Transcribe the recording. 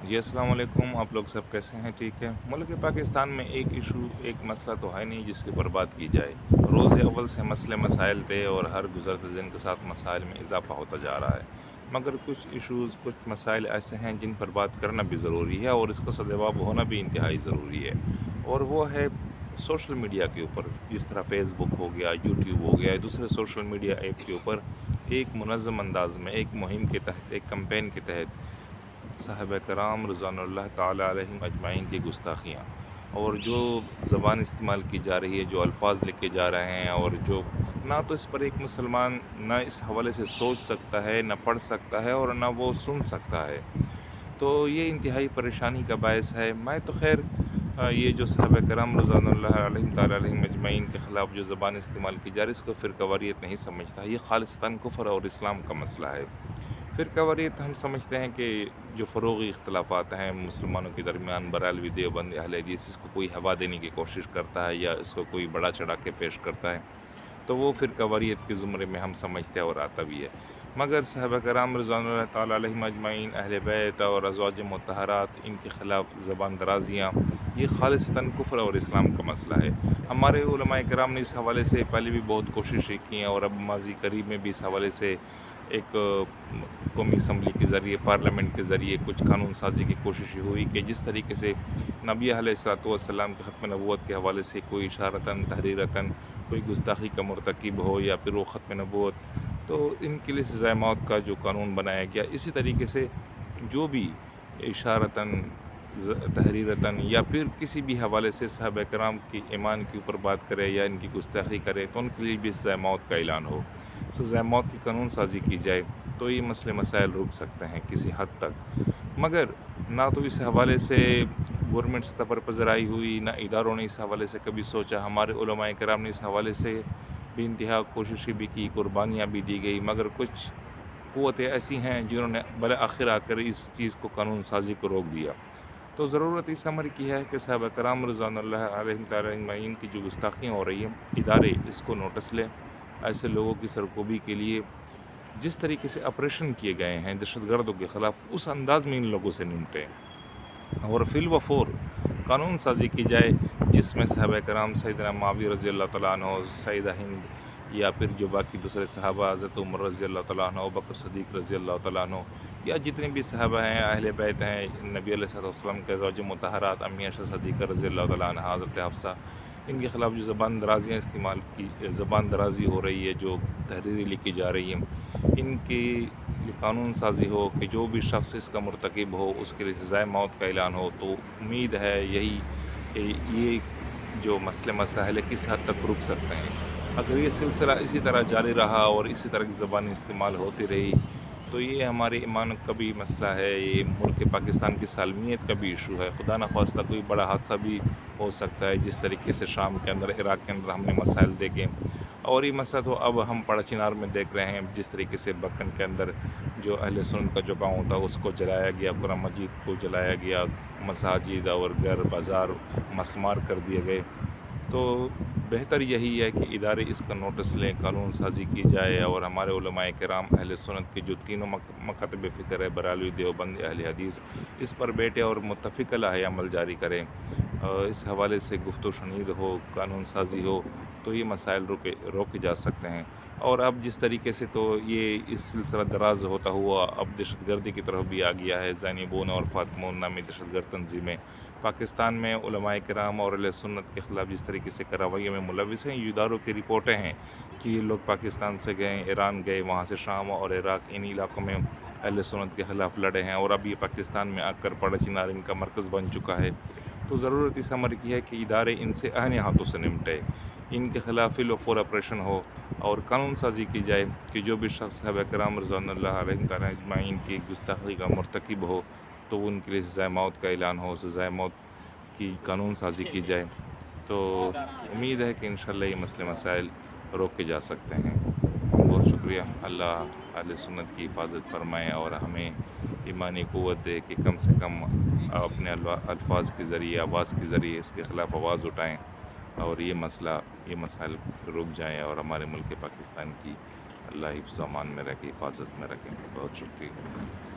جی السلام علیکم، آپ لوگ سب کیسے ہیں؟ ٹھیک ہے؟ ملک پاکستان میں ایک ایشو، ایک مسئلہ تو ہے نہیں جس کے اوپر بات کی جائے۔ روز اول سے مسئلے مسائل تھے اور ہر گزرتے دن کے ساتھ مسائل میں اضافہ ہوتا جا رہا ہے۔ مگر کچھ ایشوز، کچھ مسائل ایسے ہیں جن پر بات کرنا بھی ضروری ہے اور اس کا سدجواب ہونا بھی انتہائی ضروری ہے، اور وہ ہے سوشل میڈیا کے اوپر۔ جس طرح فیس بک ہو گیا، یوٹیوب ہو گیا، دوسرے سوشل میڈیا ایپ کے اوپر ایک منظم انداز میں، ایک مہم کے تحت، ایک کمپین کے تحت صحابہ کرام رضوان اللہ تعالیٰ علیہم اجمعین کی گستاخیاں، اور جو زبان استعمال کی جا رہی ہے، جو الفاظ لکھے جا رہے ہیں، اور جو نہ تو اس پر ایک مسلمان نہ اس حوالے سے سوچ سکتا ہے، نہ پڑھ سکتا ہے، اور نہ وہ سن سکتا ہے، تو یہ انتہائی پریشانی کا باعث ہے۔ میں تو خیر یہ جو صحابہ کرام رضوان اللہ علیہم تعالیٰ علیہم اجمعین کے خلاف جو زبان استعمال کی جا رہی ہے، اس کو فرقہ واریت نہیں سمجھتا۔ یہ خالصتاً کفر اور اسلام کا مسئلہ ہے۔ فرقہ واریت ہم سمجھتے ہیں کہ جو فروغی اختلافات ہیں مسلمانوں کے درمیان، بریلوی، دیوبند، اہل حدیث، اس کو کوئی ہوا دینے کی کوشش کرتا ہے یا اس کو کوئی بڑا چڑھا کے پیش کرتا ہے، تو وہ فرقہ واریت کے زمرے میں ہم سمجھتے ہیں اور آتا بھی ہے۔ مگر صحابہ کرام رضوان اللہ تعالیٰ علیہم اجمعین، اہل بیت اور ازواج مطہرات، ان کے خلاف زبان درازیاں، یہ خالصتاً کفر اور اسلام کا مسئلہ ہے۔ ہمارے علماء کرام نے اس حوالے سے پہلے بھی بہت کوششیں کی ہیں، اور اب ماضی قریب میں بھی اس حوالے سے ایک قومی اسمبلی کے ذریعے، پارلیمنٹ کے ذریعے کچھ قانون سازی کی کوشش ہوئی کہ جس طریقے سے نبی علیہ الصلوۃ والسلام کے ختم نبوت کے حوالے سے کوئی اشارتاً، تحریرتاً کوئی گستاخی کا مرتکب ہو یا پھر وہ ختم نبوت، تو ان کے لیے سزائے موت کا جو قانون بنایا گیا، اسی طریقے سے جو بھی اشارتاً، تحریرتاً یا پھر کسی بھی حوالے سے صحابہ کرام کی ایمان کے اوپر بات کرے یا ان کی گستاخی کرے، تو ان کے لیے بھی سزائے موت کا اعلان ہو، سزائے موت کی قانون سازی کی جائے، تو یہ مسئلے مسائل رک سکتے ہیں کسی حد تک۔ مگر نہ تو اس حوالے سے گورنمنٹ سطح پر پذیرائی ہوئی، نہ اداروں نے اس حوالے سے کبھی سوچا۔ ہمارے علماء کرام نے اس حوالے سے بے انتہا کوششیں بھی کی، قربانیاں بھی دی گئی، مگر کچھ قوتیں ایسی ہیں جنہوں نے بالآخر آ کر اس چیز کو، قانون سازی کو روک دیا۔ تو ضرورت اس امر کی ہے کہ صحابہ کرام رضوان اللہ علیہم تعالیٰ اجمعین کی جو گستاخیاں ہو رہی ہیں، ادارے اس کو نوٹس لیں، ایسے لوگوں کی سرکوبی کے لیے جس طریقے سے آپریشن کیے گئے ہیں دہشت گردوں کے خلاف، اس انداز میں ان لوگوں سے نمٹیں، اور فی الوفور قانون سازی کی جائے جس میں صحابہ کرام سیدنا معاویہ رضی اللہ تعالیٰ عنہ، سیدہ ہند، یا پھر جو باقی دوسرے صحابہ حضرت عمر رضی اللہ تعالیٰ عنہ، ابوبکر صدیق رضی اللہ تعالیٰ عنہ، یا جتنے بھی صحابہ ہیں، اہل بیت ہیں، نبی علیہ الصلوۃ والسلام کے ازواج مطہرات، امی عائشہ صدیقہ رضی اللہ تعالیٰ عنہ، حضرت حفصہ، ان کے خلاف جو زبان درازیاں استعمال کی، زبان درازی ہو رہی ہے، جو تحریری لکھی جا رہی ہیں، ان کی قانون سازی ہو کہ جو بھی شخص اس کا مرتکب ہو اس کے لیے سزائے موت کا اعلان ہو، تو امید ہے یہی کہ یہ جو مسئلے مسائل ہے کس حد تک رک سکتے ہیں۔ اگر یہ سلسلہ اسی طرح جاری رہا اور اسی طرح کی زبان استعمال ہوتی رہی، تو یہ ہمارے ایمان کا بھی مسئلہ ہے، یہ ملک پاکستان کی سالمیت کا بھی ایشو ہے۔ خدا نخواستہ کوئی بڑا حادثہ بھی ہو سکتا ہے، جس طریقے سے شام کے اندر، عراق کے اندر ہم نے مسائل دیکھے، اور یہ مسئلہ تو اب ہم پڑا چنار میں دیکھ رہے ہیں، جس طریقے سے بکن کے اندر جو اہل سنت کا جو گاؤں تھا اس کو جلایا گیا، قرآن مجید کو جلایا گیا، مساجد اور گھر بازار مسمار کر دیے گئے۔ تو بہتر یہی ہے کہ ادارے اس کا نوٹس لیں، قانون سازی کی جائے، اور ہمارے علماء کرام اہل سنت کے جو تینوں مکاتب فکر ہے، بریلوی، دیوبند، اہل حدیث، اس پر بیٹھے اور متفق علیہ عمل جاری کریں، اس حوالے سے گفت و شنید ہو، قانون سازی ہو، تو یہ مسائل روکے جا سکتے ہیں۔ اور اب جس طریقے سے تو یہ اس سلسلہ دراز ہوتا ہوا اب دہشت گردی کی طرف بھی آ گیا ہے، زینبون اور فاطمون نامی دہشت گرد تنظیمیں پاکستان میں علماء کرام اور اہل سنت کے خلاف جس طریقے سے کارروائیوں میں ملوث ہیں۔ یہ اداروں کی رپورٹیں ہیں کہ یہ لوگ پاکستان سے گئے، ایران گئے، وہاں سے شام اور عراق، ان علاقوں میں اہل سنت کے خلاف لڑے ہیں، اور اب یہ پاکستان میں آ کر پڑا چنار ان کا مرکز بن چکا ہے۔ تو ضرورت اس امر کی ہے کہ ادارے ان سے اہنِ ہاتھوں سے نمٹے، ان کے خلاف فی الفور آپریشن ہو، اور قانون سازی کی جائے کہ جو بھی شخص صحابہ کرام رضوان اللہ علیہم تعالیٰ اجمعین کی گستاخی کا مرتکب ہو، تو ان کے لیے سزائے موت کا اعلان ہو، سزائے موت کی قانون سازی کی جائے۔ تو امید ہے کہ انشاءاللہ یہ مسئلے مسائل روکے جا سکتے ہیں۔ بہت شکریہ۔ اللہ اہل سنت کی حفاظت فرمائے اور ہمیں ایمانی قوت دے کہ کم سے کم اپنے الفاظ کے ذریعے، آواز کے ذریعے اس کے خلاف آواز اٹھائیں، اور یہ مسائل رک جائیں، اور ہمارے ملک پاکستان کی اللہ حفظ و امان میں رکھے، حفاظت میں رکھیں۔ بہت شکریہ۔